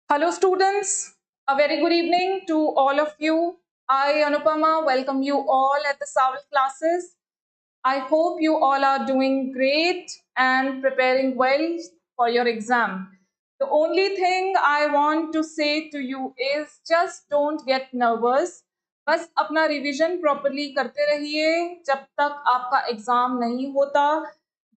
Hello students, a very good evening to all of you. I, Anupama, welcome you all at the SAAVAL classes. I hope you all are doing great and preparing well for your exam. The only thing I want to say to you is just don't get nervous. बस अपना revision properly करते रहिए जब तक आपका exam नहीं होता.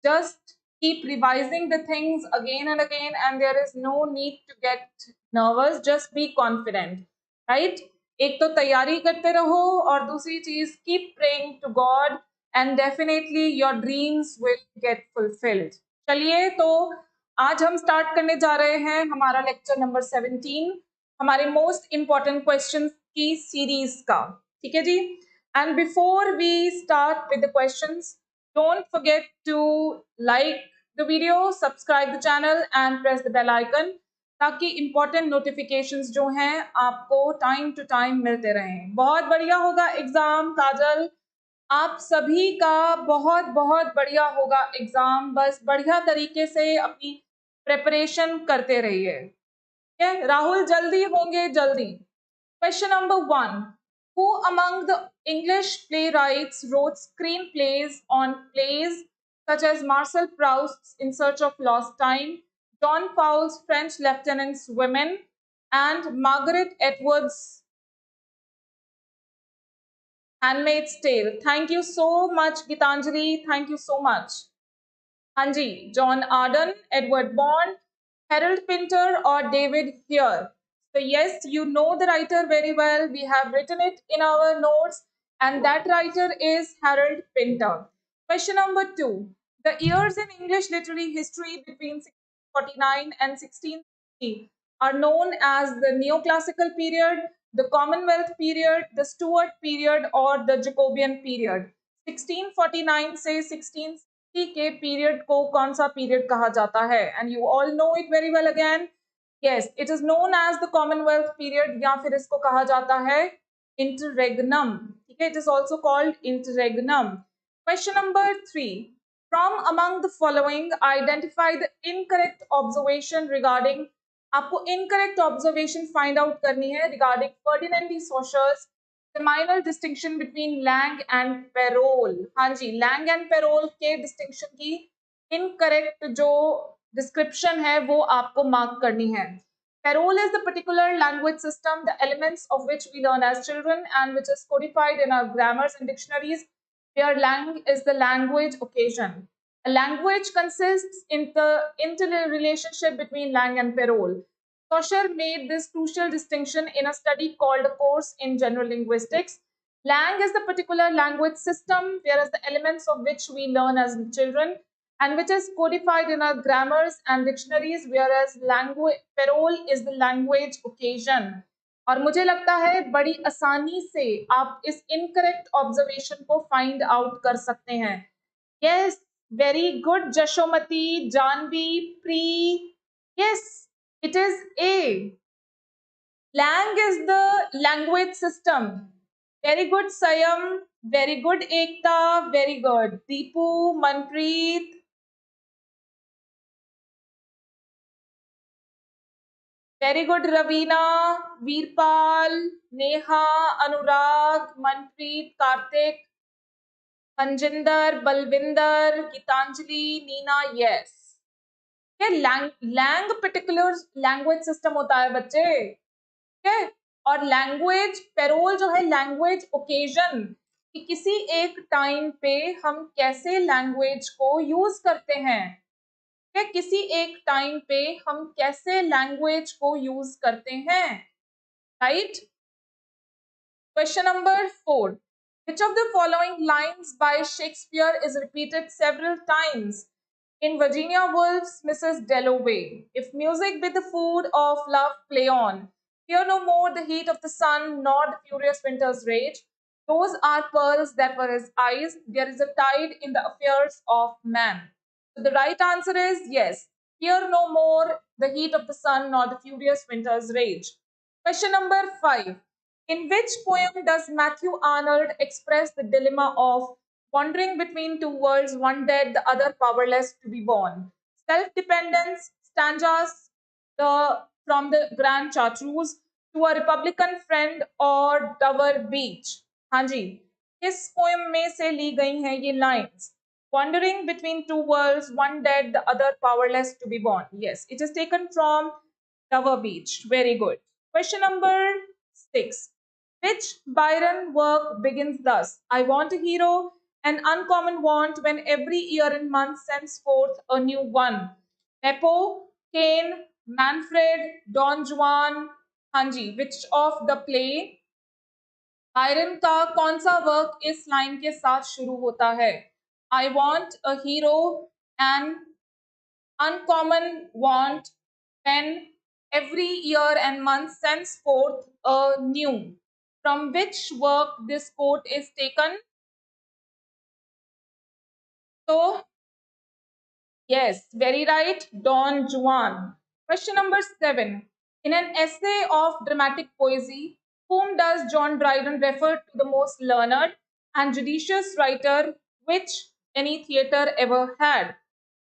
Just keep revising the things again and again, and there is no need to get nervous. Just be confident, right? एक तो तैयारी करते रहो और दूसरी चीज keep praying to God and definitely your dreams will get fulfilled. चलिए तो आज हम स्टार्ट करने जा रहे हैं हमारा लेक्चर नंबर 17 हमारे मोस्ट इंपॉर्टेंट क्वेश्चंस की सीरीज का. ठीक है जी. And before we start with the questions, don't forget to like the video, subscribe the channel and press the bell icon ताकि important notifications जो हैं आपको टाइम टू टाइम मिलते रहें. बहुत बढ़िया होगा एग्जाम काजल, आप सभी का बहुत बहुत बढ़िया होगा एग्जाम. बस बढ़िया तरीके से अपनी प्रिपरेशन करते रहिए. राहुल जल्दी होंगे जल्दी. Question number 1. Who among the English playwrights wrote screenplays on plays such as Marcel Proust's In Search of Lost Time, John Fowles' French Lieutenant's Women, and Margaret Atwood's Handmaid's Tale? Thank you so much, Gitanjali. Thank you so much. Hanji, John Arden, Edward Bond, Harold Pinter, or David Here? So yes, you know the writer very well. We have written it in our notes, and that writer is Harold Pinter. Question number 2. The years in English literary history between 1649 and 1660 are known as the Neoclassical period, the Commonwealth period, the Stuart period, or the Jacobean period. 1649 से 1660 के period को कौन सा period कहा जाता है? And you all know it very well again. Yes, it is known as the Commonwealth period या फिर इसको कहा जाता है interregnum. ठीक है, it is also called interregnum. Question number 3. From among the following, identify the incorrect observation regarding. आपको incorrect observation find out करनी है regarding Ferdinand de Saussures seminal distinction between Lang and Perrault. हाँ जी, Lang and Perrault के distinction की incorrect जो description है वो आपको mark करनी है. Perrault is the particular language system, the elements of which we learn as children and which is codified in our grammars and dictionaries, where lang is the language occasion. A language consists in the interrelationship between Lang and Perrault. Saussure made this crucial distinction in a study called a course in general linguistics. Lang is the particular language system, whereas the elements of which we learn as children and which is codified in our grammars and dictionaries, whereas Perrault is the language occasion. और मुझे लगता है बड़ी आसानी से आप इस incorrect observation को फाइंड आउट कर सकते हैं. Yes, very good Jashomati, Janvi, प्री. Yes, it is A. Lang is the language system. Very good, Sayam. Very good, Ekta. Very good. Deepu, Manpreet. Very good, Ravina, Veerpal, Neha, Anurag, Manpreet, Karthik, Manjinder, Balvinder, Gitanjali, Neena. Yes. लैंग particular language system होता है बच्चे. ठीक. और language payroll जो है language occasion कि किसी एक टाइम पे हम कैसे लैंग्वेज को यूज करते हैं. ठीक. किसी एक टाइम पे हम कैसे लैंग्वेज को यूज करते हैं. Right. Question number 4. Which of the following lines by Shakespeare is repeated several times in Virginia Woolf's Mrs. Dalloway? If music be the food of love, play on. Fear no more the heat of the sun, nor the furious winter's rage. Those are pearls that were his eyes. There is a tide in the affairs of man. So the right answer is yes. Fear no more the heat of the sun, nor the furious winter's rage. Question number 5. In which poem does Matthew Arnold express the dilemma of wandering between two worlds, one dead, the other powerless to be born? Self-dependence, stanzas, the from the Grand Chartreuse to a Republican friend or Dover Beach. हाँ जी, किस poem में से ली गई हैं ये lines? Wandering between two worlds, one dead, the other powerless to be born. Yes, it is taken from Dover Beach. Very good. Question number 6. Which Byron work begins thus? I want a hero, an uncommon want when every year and month sends forth a new one. Beppo, Cain, Manfred, Don Juan. हाँ जी, which of the play? Byron का कौन सा work इस line के साथ शुरू होता है? I want a hero and uncommon want when every year and month sends forth a new. From which work this quote is taken? So, yes, very right, Don Juan. Question number 7. In an essay of dramatic poesy, whom does John Dryden refer to the most learned and judicious writer which any theatre ever had?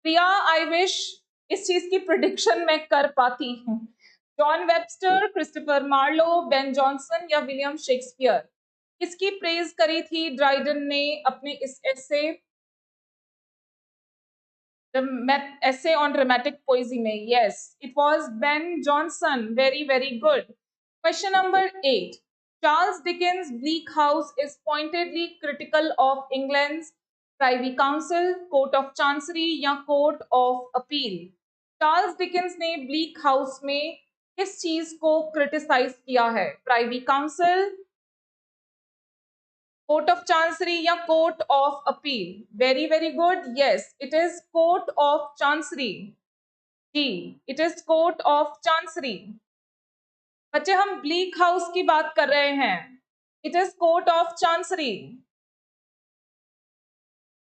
Priya, I wish इस चीज की prediction मैं कर पाती हूँ. John Webster, Christopher Marlowe, Ben Jonson या William Shakespeare? किसकी praise करी थी ड्राइडन ने अपने इस essay on dramatic poesy में? Yes, it was Ben Jonson. Very, very good. Question number 8. Charles Dickens' Bleak House is pointedly critical of England's Privy Council, Court of Chancery या Court of Appeal. Charles Dickens ने Bleak House में किस चीज को criticise किया है? Privy Council, Court of Chancery या Court of Appeal? Very very good. Yes, it is Court of Chancery. जी, it is Court of Chancery. बच्चे, हम ब्लीक हाउस की बात कर रहे हैं. It is Court of Chancery.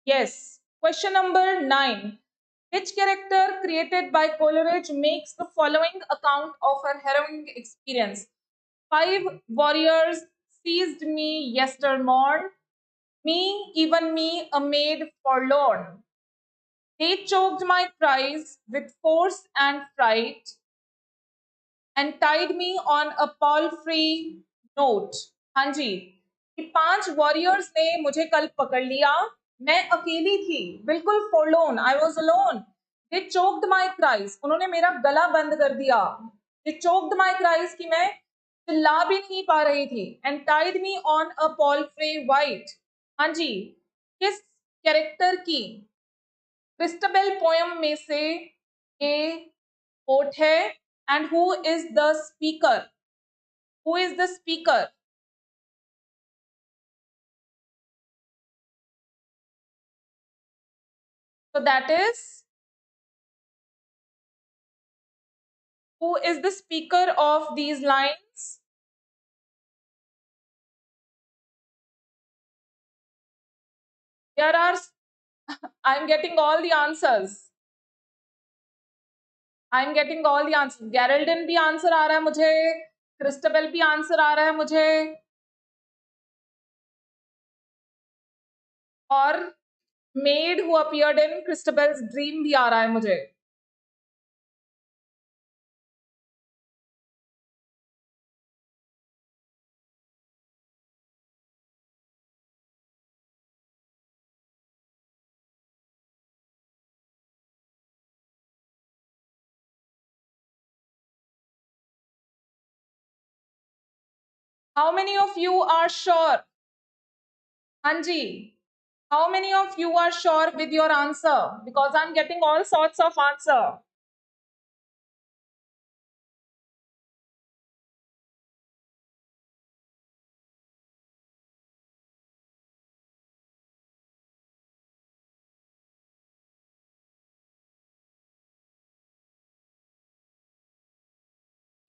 Yes. Question number 9. Which character created by Coleridge makes the following account of her harrowing experience? 5 warriors seized me yestermorn, me, even me, a maid forlorn. They choked my cries with force and fright and tied me on a palfrey note. हाँ जी, कि 5 warriors ने मुझे कल पकड़ लिया. मैं अकेली थी, बिल्कुल forlorn, I was alone. They choked my cries. उन्होंने मेरा गला बंद कर दिया. They choked my cries कि मैं चिल्ला भी नहीं पा रही थी. And tied me on a palfrey white. हाँ जी, किस कैरेक्टर की क्रिस्टबेल पोयम में से ये कोट है? And who is the speaker? Who is the speaker? So that is, who is the speaker of these lines? There are, I'm getting all the answers. I'm getting all the answers. Geraldine भी answer आ रहा है मुझे, Christabel भी answer आ रहा है मुझे, और maid who appeared in Christabel's dream भी आ रहा है मुझे. How many of you are sure? हाँ जी, how many of you are sure with your answer? Because I'm getting all sorts of answer.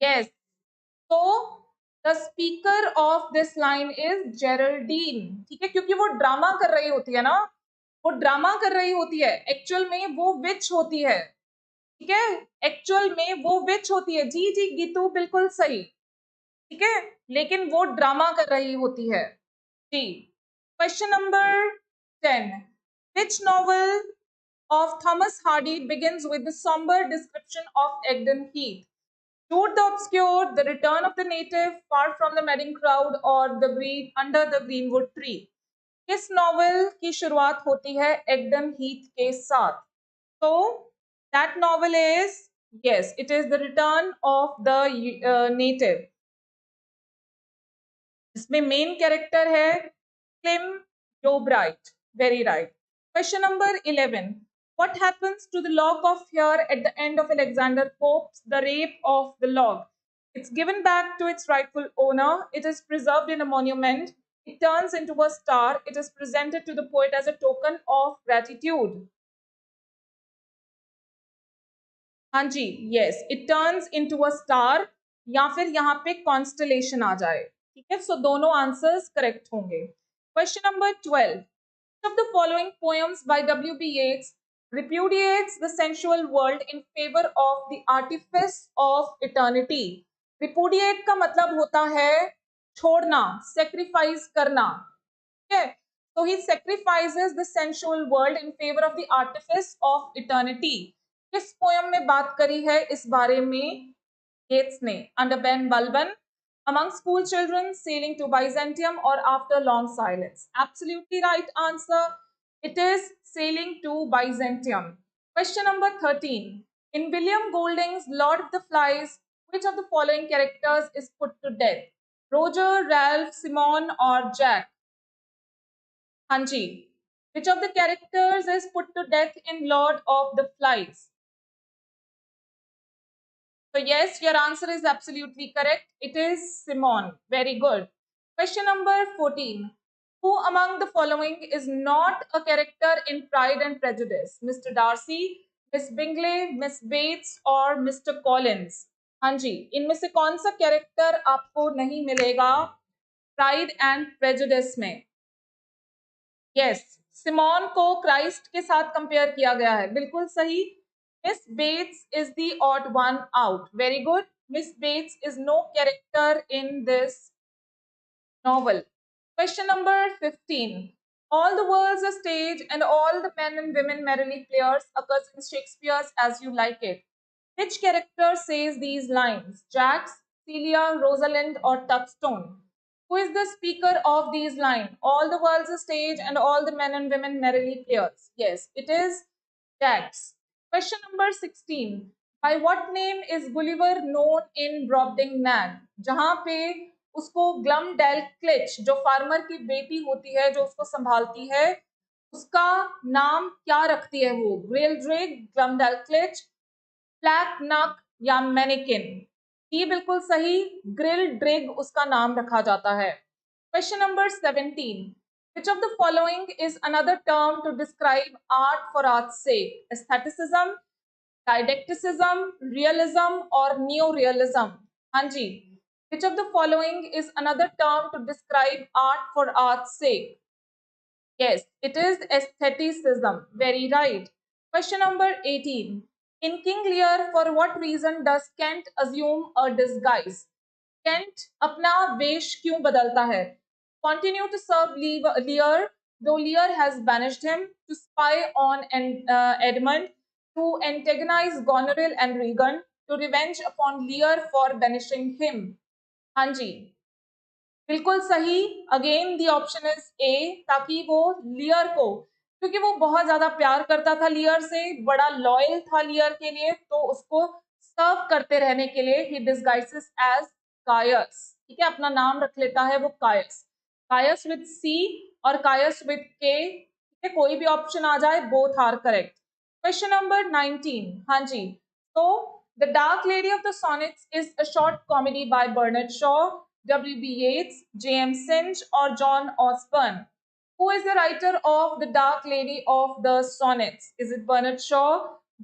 Yes. So the speaker of this line is Geraldine. ठीक है, क्योंकि वो drama कर रही होती है ना, वो ड्रामा कर रही होती है. एक्चुअल में वो विच होती है. ठीक है, एक्चुअल में वो विच होती है. जी जी गीतू, बिल्कुल सही. ठीक है, लेकिन वो ड्रामा कर रही होती है. जी. Question number 10. Which novel of Thomas Hardy begins with the somber description of Egdon Heath? Shoot the obscure, the return of the native, far from the madding crowd और the green under the greenwood tree. किस novel की शुरुआत होती है एग्डन Heath के साथ? So that novel is, yes, it is the return of the native. इसमें main character है क्लिम डोब्राइट. Very right. Question number 11. What happens to the lock of hair at the end of Alexander Pope's The Rape of the Lock? It's given back to its rightful owner. It is preserved in a monument. It turns into a star. It is presented to the poet as a token of gratitude. हाँ जी, yes, it turns into a star या फिर यहाँ पे constellation आ जाए. ठीक है, so दोनों answers correct होंगे. Question number 12. Which of the following poems by W.B. Yeats repudiates the sensual world in favor of the artifice of eternity? Repudiate का मतलब होता है छोड़ना, sacrifice करना. Okay, so he sacrifices the sensual world in favor of the artifice of eternity. किस poem में बात करी है इस बारे में येट्स ने? Under Ben Balban, among school children, sailing to Byzantium, or after long silence? Absolutely right answer. It is sailing to Byzantium. Question number 13. In William Golding's Lord of the Flies, which of the following characters is put to death? Roger, Ralph, Simon, or Jack? Hanji. Which of the characters is put to death in Lord of the Flies? So yes, your answer is absolutely correct. It is Simon. Very good. Question number 14. Who among the following is not a character in Pride and Prejudice? Mr. Darcy, Miss Bingley, Miss Bates और Mr. Collins? हाँ जी, इनमें से कौन सा character आपको नहीं मिलेगा pride and prejudice में? यस, सिमोन को क्राइस्ट के साथ कंपेयर किया गया है. बिल्कुल सही. Miss Bates is the odd one out. Very good. Miss Bates is no character in this novel. Question number 15. All the world's a stage and all the men and women merrily players occurs in Shakespeare's As You Like It. Which character says these lines? Jax, Celia, Rosalind, or Touchstone? Who is the speaker of these lines? All the world's a stage and all the men and women merrily players. Yes, it is Jax. Question number 16. By what name is Gulliver known in Brobdingnag? जहां पे उसको ग्लमडेलक्लिच, जो farmer की बेटी होती है, जो उसको संभालती है, उसका नाम क्या रखती है वो? ग्रिल्ड्रिग, ग्लमडेलक्लिच, फ्लैक नक या मैनिकिन? ये बिल्कुल सही. ग्रिल्ड्रिग उसका नाम रखा जाता है. Question number 17. Which of the following is another term to describe art for art's sake? Aestheticism, didacticism, realism, or neorealism? हाँ जी. Which of the following is another term to describe art for art's sake? Yes, it is aestheticism. Very right. Question number 18. In King Lear, for what reason does Kent assume a disguise? Kent अपना वेश क्यों बदलता है? Continue to serve Lear, though Lear has banished him, to spy on Edmund, to antagonize Goneril and Regan, to revenge upon Lear for banishing him. हाँ जी, बिल्कुल सही. Again the option is a, ताकि वो लियर को, क्योंकि वो बहुत ज्यादा प्यार करता था लियर से, बड़ा लॉयल था लियर के लिए, तो उसको सर्व करते रहने के लिए ही डिस्गाइसेस एज कायस. ठीक है, अपना नाम रख लेता है वो कायस. कायस विद सी और कायस विद के. ठीक है, कोई भी ऑप्शन आ जाए, both are correct. Question number 19. हाँ जी. तो the dark lady of the sonnets is a short comedy by Bernard Shaw, W.B. Yeats, J.M. Synge, or John Osborne? Who is the writer of The Dark Lady of the Sonnets? Is it Bernard Shaw,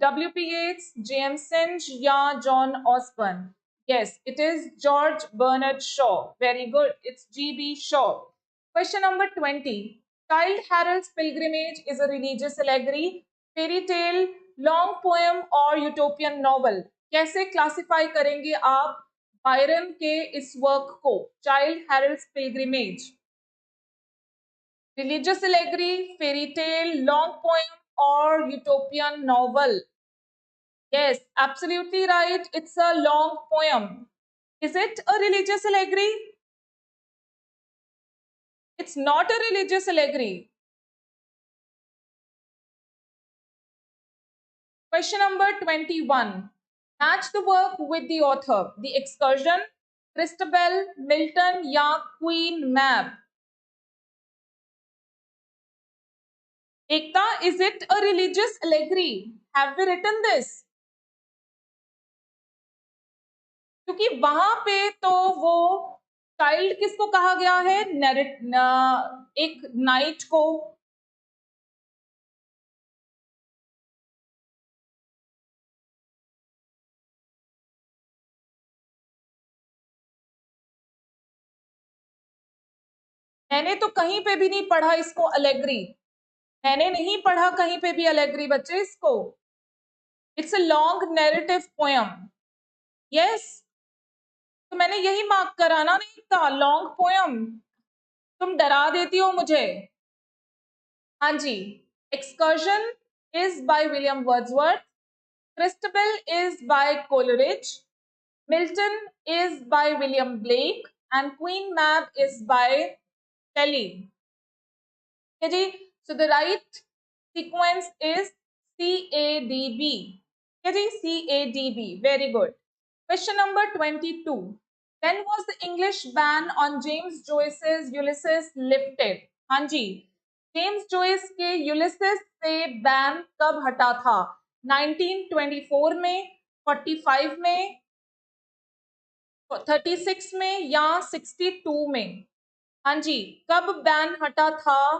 W.B. Yeats, J.M. Synge, या John Osborne? Yes, it is George Bernard Shaw. Very good. It's G.B. Shaw. Question number 20. Childe Harold's Pilgrimage is a religious allegory, fairy tale, long poem, or utopian novel? कैसे classify करेंगे आप Byron के इस work को? Childe Harold's Pilgrimage, religious allegory, fairy tale, long poem और utopian novel? Yes, absolutely right. It's a long poem. Is it a religious allegory? It's not a religious allegory. Question number 21. Match the work with the author. The Excursion, Christabel, Milton, या Queen Mab. Ekta, is it a religious allegory? Have we written this? क्योंकि वहां पे तो वो child किसको कहा गया है? एक नाइट को. मैंने तो कहीं पे भी नहीं पढ़ा इसको अलेग्री. मैंने नहीं पढ़ा कहीं पे भी अलेग्री बच्चे इसको. It's a long narrative poem. Yes, तो मैंने यही मार्क करा ना. नहीं था लॉन्ग पोयम. तुम डरा देती हो मुझे. हाँ जी. Excursion is by William Wordsworth. Christabel is by Coleridge. Milton is by William Blake and Queen Mab is by Shelley. जी, so the right sequence is CADB. जी, CADB. Very good. Question number 22. When was the English ban on James Joyce's Ulysses lifted? हाँ जी, James Joyce के यूलिसेस से ban कब हटा था? 1924 में, 45 में, 36 में या 62 में? हाँ जी, कब बैन हटा था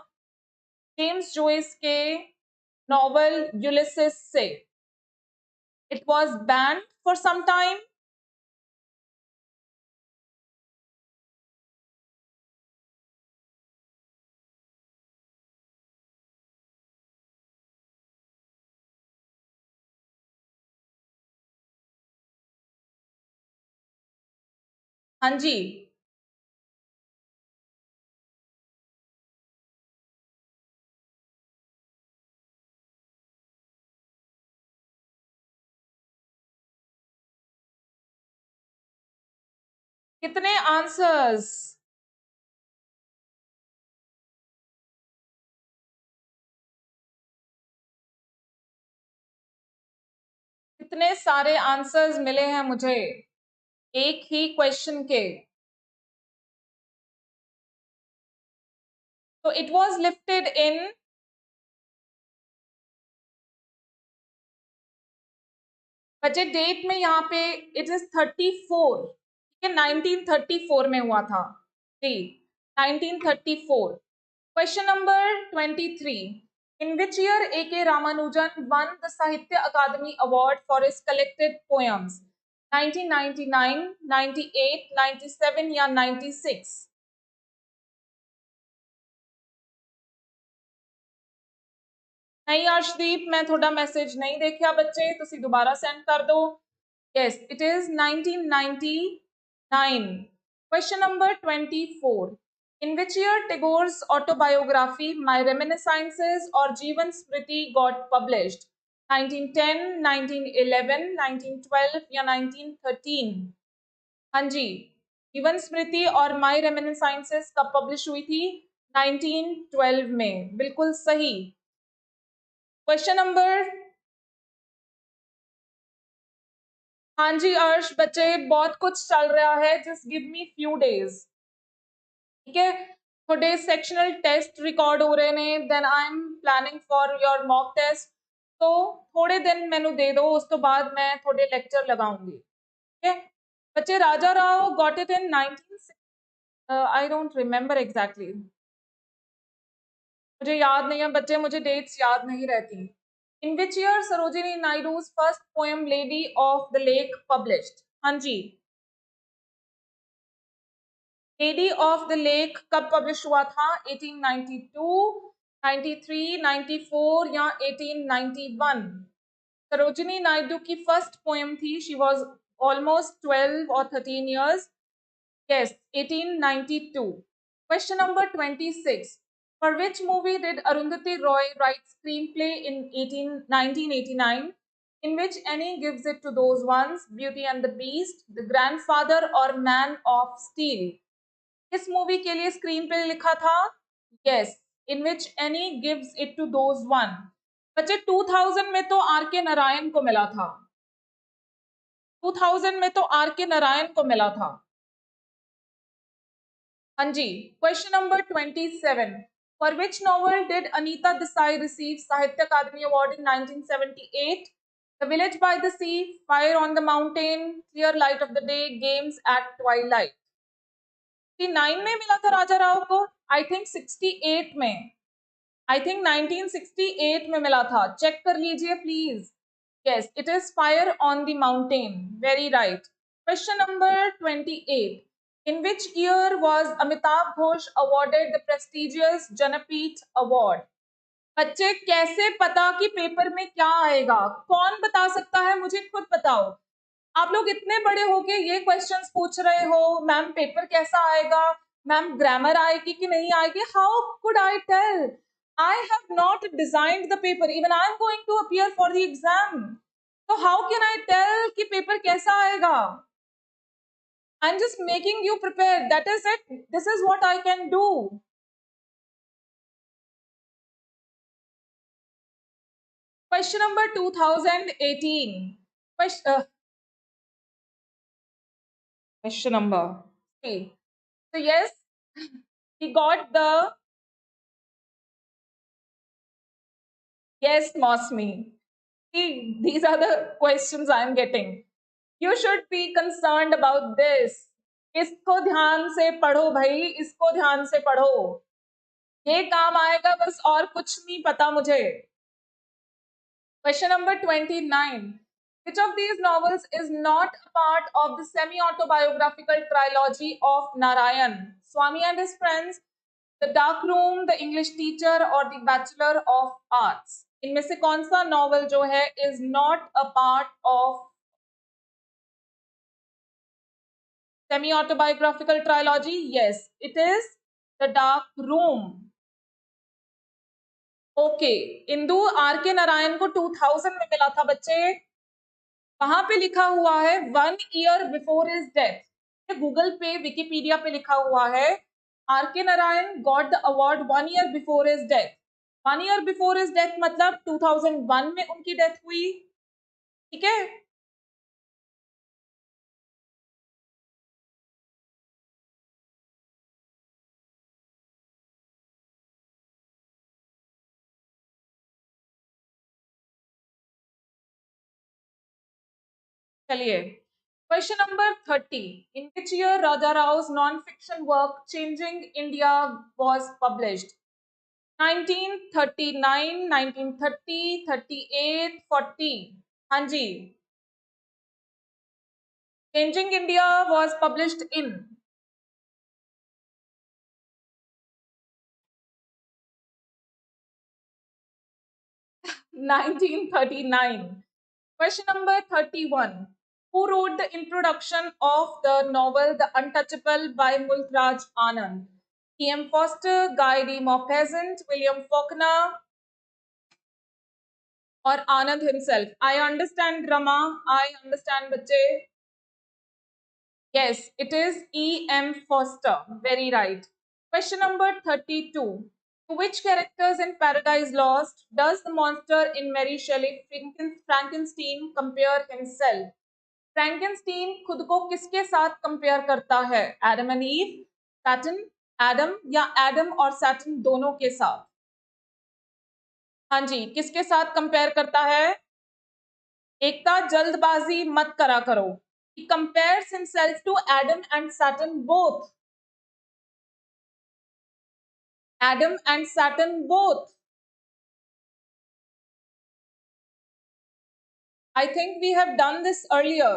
जेम्स जोइस के नॉवल यूलिसेस से? It was ban for some time. हाँ जी, कितने आंसर्स? कितने सारे आंसर्स मिले हैं मुझे एक ही क्वेश्चन के. तो इट वॉज लिफ्टेड इन, बचे डेट में यहाँ पे इट इज 34. ठीक है, 1934 में हुआ था जी. 1934. Question number 23. In which year A.K. Ramanujan won the Sahitya Akademi Award for his collected poems? 1999, 98, 97 या 96? नहीं अर्शदीप, मैं थोड़ा मैसेज नहीं देखा बच्चे, तुसी दोबारा सेंड कर दो. Yes, it is 1999. Question number 24. In which year Tagore's autobiography, My Reminiscences or Jeevan Smriti got published? 1910, 1911, 1912 या 1913? हाँ जी, जीवन स्मृति और माई रेमिनिसेंसेस कब पब्लिश हुई थी? 1912 में. बिल्कुल सही. क्वेश्चन नंबर, हाँ जी अर्श बच्चे, बहुत कुछ चल रहा है. Just give me few days. ठीक है, थोड़े सेक्शनल टेस्ट रिकॉर्ड हो रहे ने, then I am planning for your mock test. तो थोड़े दिन मैनू दे दो, उस तो बाद मैं थोड़े लेक्चर लगाऊंगी. ठीक है बच्चे. Raja Rao got it in 19, I don't remember exactly. मुझे याद नहीं है बच्चे, मुझे डेट्स याद नहीं रहती. In which year Sarojini Naidu's first poem Lady of the Lake published? हाँ जी, लेडी ऑफ द लेक कब पब्लिश हुआ था? 1892, 93, 94 या 1891? सरोजिनी नायडू की फर्स्ट पोएम थी. शी वाज ऑलमोस्ट 12 और 13 years. Yes, 1892. Question number 26. For which movie did Arundhati Roy write screenplay in 1989? in which any gives it to those ones, Beauty and the Beast, The Grandfather और Man of Steel. किस movie के लिए screen पे लिखा था? Yes, in which any gives it to those one. बच्चे 2000 में तो आर के नारायण को मिला था, 2000 में तो आर के नारायण को मिला था। हाँ जी, question number 27, for which novel did Anita Desai receive Sahitya Akademi Award in 1978? The Village by the Sea, Fire on the Mountain, Clear Light of the Day, Games at Twilight. 69 में मिला था राजा राव को, I think 68 में, I think 1968 में मिला था, check कर लीजिए please. Yes, it is fire on the mountain, very right. Question number 28, in which year was Amitabh Ghosh awarded the prestigious Jnanpith Award? बच्चे कैसे पता कि पेपर में क्या आएगा? कौन बता सकता है? मुझे खुद बताओ। आप लोग इतने बड़े होके ये क्वेश्चंस पूछ रहे हो, मैम पेपर कैसा आएगा, मैम ग्रामर आएगी कि नहीं आएगी? How could I tell? I have not designed the paper. Even I am going to appear for the exam. So how can I tell कि पेपर कैसा आएगा? I'm just making you prepare. That is it. This is what I can do. Question number 2018. Question number 3. So yes, he got the yes, Mosmi. See, these are the questions I am getting. You should be concerned about this. इसको ध्यान से पढ़ो भाई, इसको ध्यान से पढ़ो, ये काम आएगा बस, और कुछ नहीं पता मुझे। Question number 29. Which of these novels is not a part of the semi-autobiographical trilogy of Narayan? Swami and His Friends, The Dark Room, The English Teacher or The Bachelor of Arts? इनमें से कौन सा novel जो है is not a part of semi-autobiographical trilogy? Yes, it is The Dark Room. Okay, Indu R K Narayan को 2000 में मिला था बच्चे, वहां पे लिखा हुआ है 1 year before his death. Google पे, विकिपीडिया पे लिखा हुआ है R K Narayan got the award 1 year before his death. 1 year before his death मतलब 2001 में उनकी डेथ हुई, ठीक है। चलिए, question number 30, in which year Raja Rao non fiction work Changing India was published? 1939, 1930, 38, 40? हाँ जी, Changing India was published in 1939. Question number 31. Who wrote the introduction of the novel The Untouchable by Mulk Raj Anand? E.M. Foster, Guy de Maupassant, William Faulkner, or Anand himself? I understand, Rama. I understand, bache. Yes, it is E.M. Foster. Very right. Question number 32. To which characters in Paradise Lost does the monster in Mary Shelley Frankenstein compare himself? फ्रैंकेनस्टीन खुद को किसके साथ compare करता है? Adam and ewe, Saturn, Adam, या Adam और Saturn दोनों के साथ? हाँ जी, किसके साथ कंपेयर करता है? एकता, जल्दबाजी मत करा करो। He compares himself to Adam and Saturn both. Adam and Saturn both. I think we have done this earlier.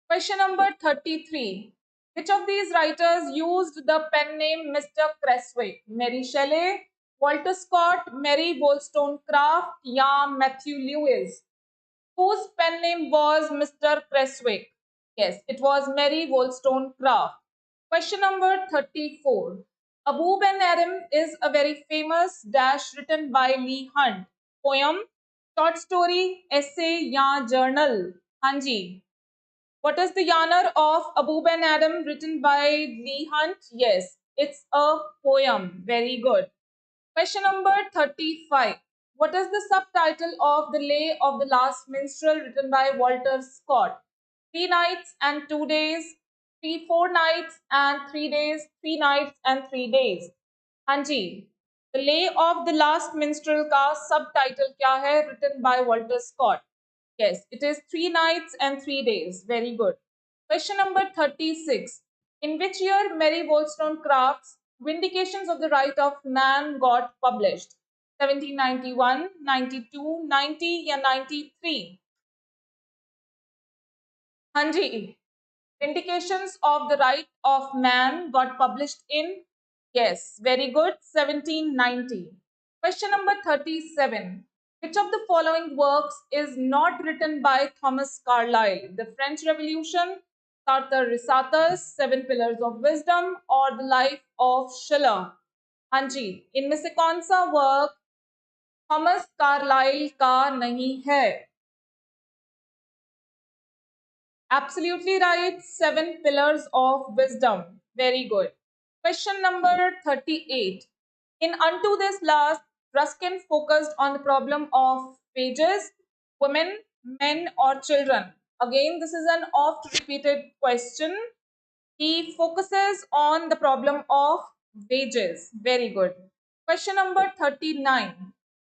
Question number 33. Which of these writers used the pen name Mr. Creswick? Mary Shelley, Walter Scott, Mary Wollstonecraft, या Matthew Lewis? Whose pen name was Mr. Creswick? Yes, it was Mary Wollstonecraft. Question number 34. Aboob and Adam is a very famous dash written by Leigh Hunt. Poem, short story, essay या जर्नल? हाँ जी। What is the genre of Aboob and Adam written by Lee Hunt? Yes, it's a poem. Very good. Question number 35. What is the subtitle of The Lay of the Last Minstrel written by Walter Scott? 3 nights and 2 days, 4 nights and 3 days, 3 nights and 3 days. हाँ जी, The Lay of the Last Minstrel का subtitle क्या है? Written by Walter Scott. Yes, it is 3 nights and 3 days. Very good. Question number 36. In which year Mary Wollstonecraft's Vindications of the Right of Man got published? 1791, 92, 90 या 93? हाँ जी, Vindications of the Right of Man got published in, yes, very good, 1790. Question number 37. Which of the following works is not written by Thomas Carlyle? The French Revolution, Sartre Resartus, Seven Pillars of Wisdom, or The Life of Schiller? हाँ जी, इनमें से कौन सा work Thomas Carlyle का नहीं है? Absolutely right. Seven Pillars of Wisdom. Very good. Question number 38. In Unto This Last, Ruskin focused on the problem of wages, women, men, or children. Again, this is an oft repeated question. He focuses on the problem of wages. Very good. Question number 39.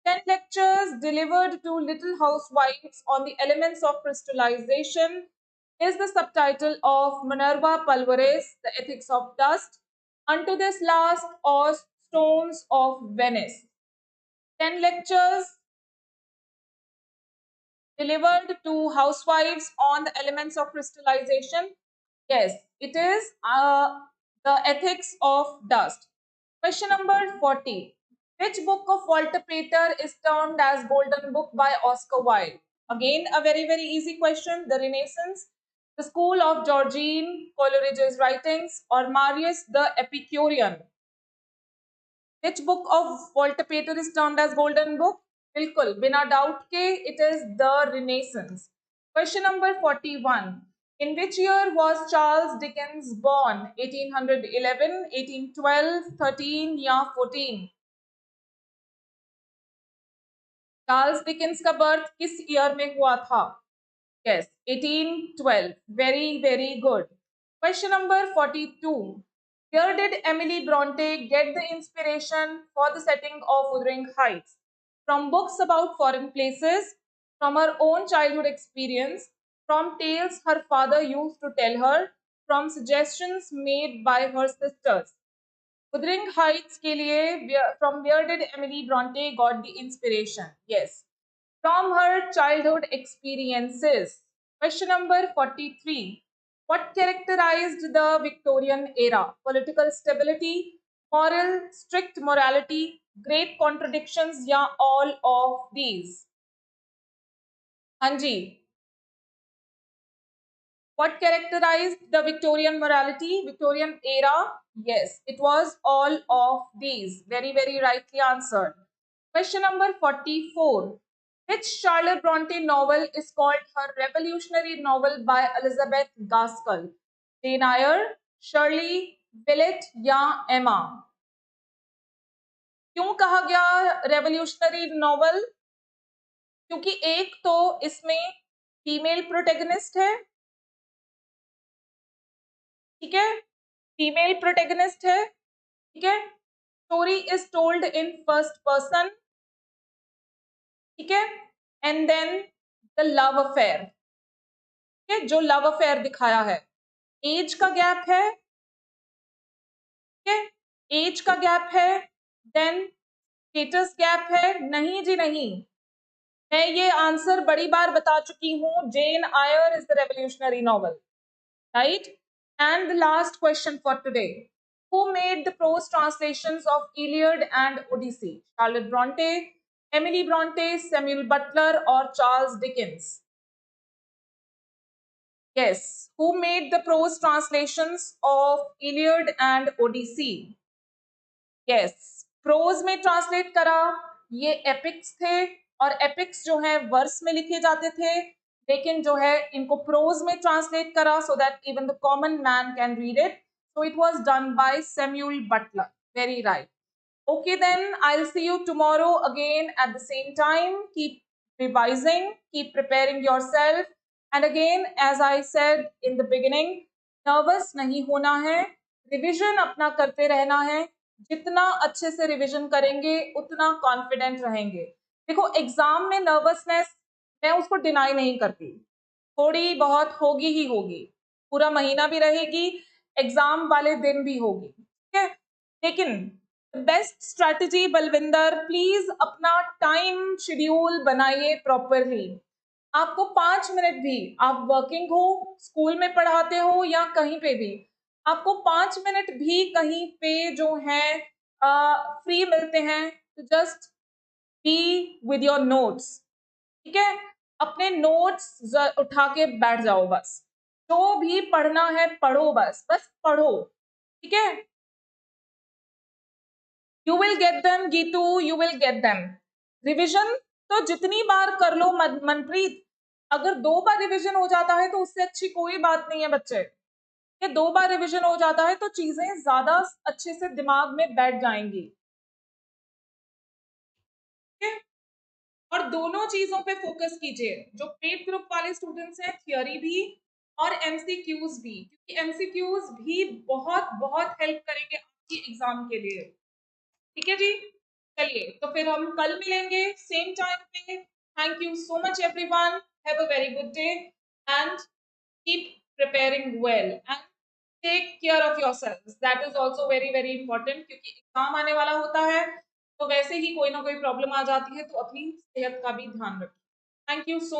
10 lectures delivered to little housewives on the elements of crystallization is the subtitle of Minerva Pulveris, The Ethics of Dust, Unto This Last, or Stones of Venice. 10 lectures delivered to housewives on the elements of crystallization. Yes, it is The Ethics of Dust. Question number 40. Which book of Walter Pater is termed as Golden Book by Oscar Wilde? Again, a very, very easy question. The Renaissance, the School of Georgine Coleridge's writings, or Marius the Epicurean? Which book of Walter Pater is termed as Golden Book? बिल्कुल बिना doubt के it is the Renaissance. Question number 41. In which year was Charles Dickens born? 1811, 1812, 13 या 14? Charles Dickens का birth किस year में हुआ था? Yes, 1812. Very, very good. Question number 42. Where did Emily Bronte get the inspiration for the setting of Wuthering Heights? From books about foreign places, from her own childhood experience, from tales her father used to tell her, from suggestions made by her sisters. Wuthering Heights के लिए from where did Emily Bronte got the inspiration? Yes, from her childhood experiences. Question number 43. What characterized the Victorian era? Political stability, strict morality, great contradictions, या all of these? हाँ जी. What characterized the Victorian morality, Victorian era? Yes, it was all of these. Very, very rightly answered. Question number 44. Which Charlotte Bronte novel is called her revolutionary novel by Elizabeth Gaskell? Jane Eyre, Shirley, Villette या Emma? क्यों कहा गया revolutionary novel? क्योंकि एक तो इसमें female protagonist है, ठीक है, फीमेल प्रोटेगनिस्ट है, ठीक है, story is told in first person, ठीक है, and then the love affair, ठीक है, जो लव अफेयर दिखाया है, एज का गैप है, ठीक है, एज का गैप है, देन स्टेटस गैप है, नहीं जी नहीं, मैं ये आंसर बड़ी बार बता चुकी हूं, Jane Eyre is the revolutionary novel, right? And the last question for today. Who made the prose translations of Iliad and Odyssey? Charlotte Bronte, Emily Bronte, Samuel Butler, or Charles Dickens? Yes. Who made the prose translations of Iliad and Odyssey? Yes. Prose में translate करा, ये epics थे और epics जो है verse में लिखे जाते थे, लेकिन जो है इनको प्रोज में ट्रांसलेट करा so that even the common man can read it. So it was done by Samuel Butler. Very right. Okay, then I'll see you tomorrow again at the same time. Keep revising, keep preparing yourself. And again, as I said in the beginning, nervous नहीं होना है, revision अपना करते रहना है. जितना अच्छे से रिविजन करेंगे उतना कॉन्फिडेंट रहेंगे. देखो एग्जाम में नर्वसनेस मैं उसको डिनाई नहीं करती, थोड़ी बहुत होगी ही होगी, पूरा महीना भी रहेगी, एग्जाम वाले दिन भी होगी, ठीक है. लेकिन बेस्ट स्ट्रैटेजी बलविंदर, प्लीज अपना टाइम शेड्यूल बनाइए प्रॉपरली. आपको 5 मिनट भी, आप वर्किंग हो, स्कूल में पढ़ाते हो या कहीं पे भी, आपको 5 मिनट भी कहीं पे जो है फ्री मिलते हैं तो just be with your notes. ठीक है, अपने नोट्स उठा के बैठ जाओ, बस जो भी पढ़ना है पढ़ो, बस बस पढ़ो. ठीक है, you will get them Geetu, you will get them. Revision तो जितनी बार कर लो मनप्रीत, अगर 2 बार रिविजन हो जाता है तो उससे अच्छी कोई बात नहीं है बच्चे. ये 2 बार रिविजन हो जाता है तो चीजें ज्यादा अच्छे से दिमाग में बैठ जाएंगी. ठीक है, और दोनों चीजों पे फोकस कीजिए. जो पेड ग्रुप वाले स्टूडेंट्स हैं, थियोरी भी और एमसीक्यूज भी, क्योंकि एमसीक्यूज भी बहुत बहुत हेल्प करेंगे आपकी एग्जाम के लिए. ठीक है जी, चलिए तो फिर हम कल मिलेंगे सेम टाइम पे. Thank you so much everyone, have a very good day and keep preparing well and take care of yourselves. That is also very very important, क्योंकि एग्जाम आने वाला होता है तो वैसे ही कोई ना कोई प्रॉब्लम आ जाती है, तो अपनी सेहत का भी ध्यान रखें. Thank you so